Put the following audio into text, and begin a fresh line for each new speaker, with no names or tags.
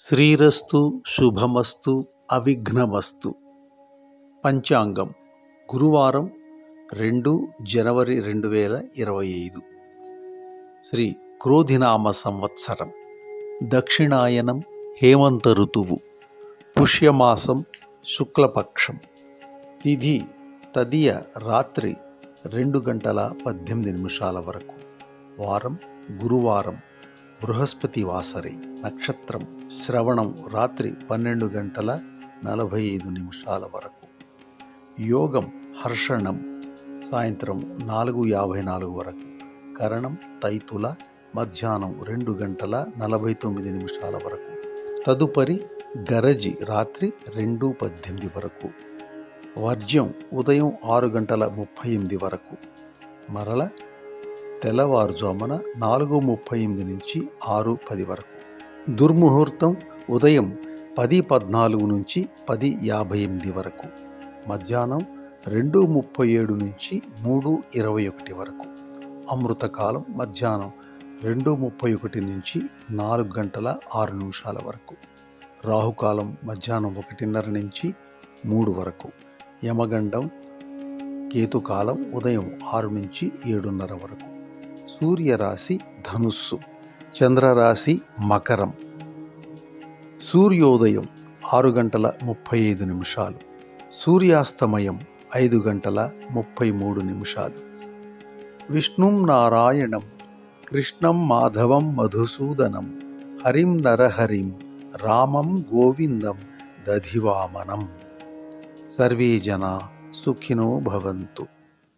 శ్రీరస్తు శుభమస్తు అవిఘ్నమస్తు. పంచాంగం గురువారం 2 జనవరి 2025. శ్రీ క్రోధినామ సంవత్సరం, దక్షిణాయనం, హేమంత ఋతువు, పుష్యమాసం, శుక్లపక్షం. తిథి తదియ రాత్రి 2:18 వరకు. వారం గురువారం, బృహస్పతి వాసరి. నక్షత్రం శ్రవణం రాత్రి 12:45 వరకు. యోగం హర్షణం సాయంత్రం 4:54 వరకు. కరణం తైతుల మధ్యాహ్నం 2:49 వరకు. తదుపరి గరజి రాత్రి 2:18 వరకు. వర్జ్యం ఉదయం 6:38 వరకు. మరల తెల్లవారుజామున 4:38 నుంచి 6:10 వరకు. దుర్ముహూర్తం ఉదయం 10:14 నుంచి 10:58 వరకు. మధ్యాహ్నం 2:37 నుంచి 3:21 వరకు. అమృతకాలం మధ్యాహ్నం 2:31 నుంచి 4:06 వరకు. రాహుకాలం మధ్యాహ్నం 1:30 నుంచి 3 వరకు. యమగండం కేతుకాలం ఉదయం 6 నుంచి 7:30 వరకు. సూర్యరాశి ధనుస్సు, చంద్రరాశి మకరం. సూర్యోదయం 6:35, సూర్యాస్తమయం 5:33. విష్ణుం నారాయణం కృష్ణం మాధవం మధుసూదనం హరిం నరహరిం రామం గోవిందం దధివామనం. సర్వే జనా సుఖినో భవంతు.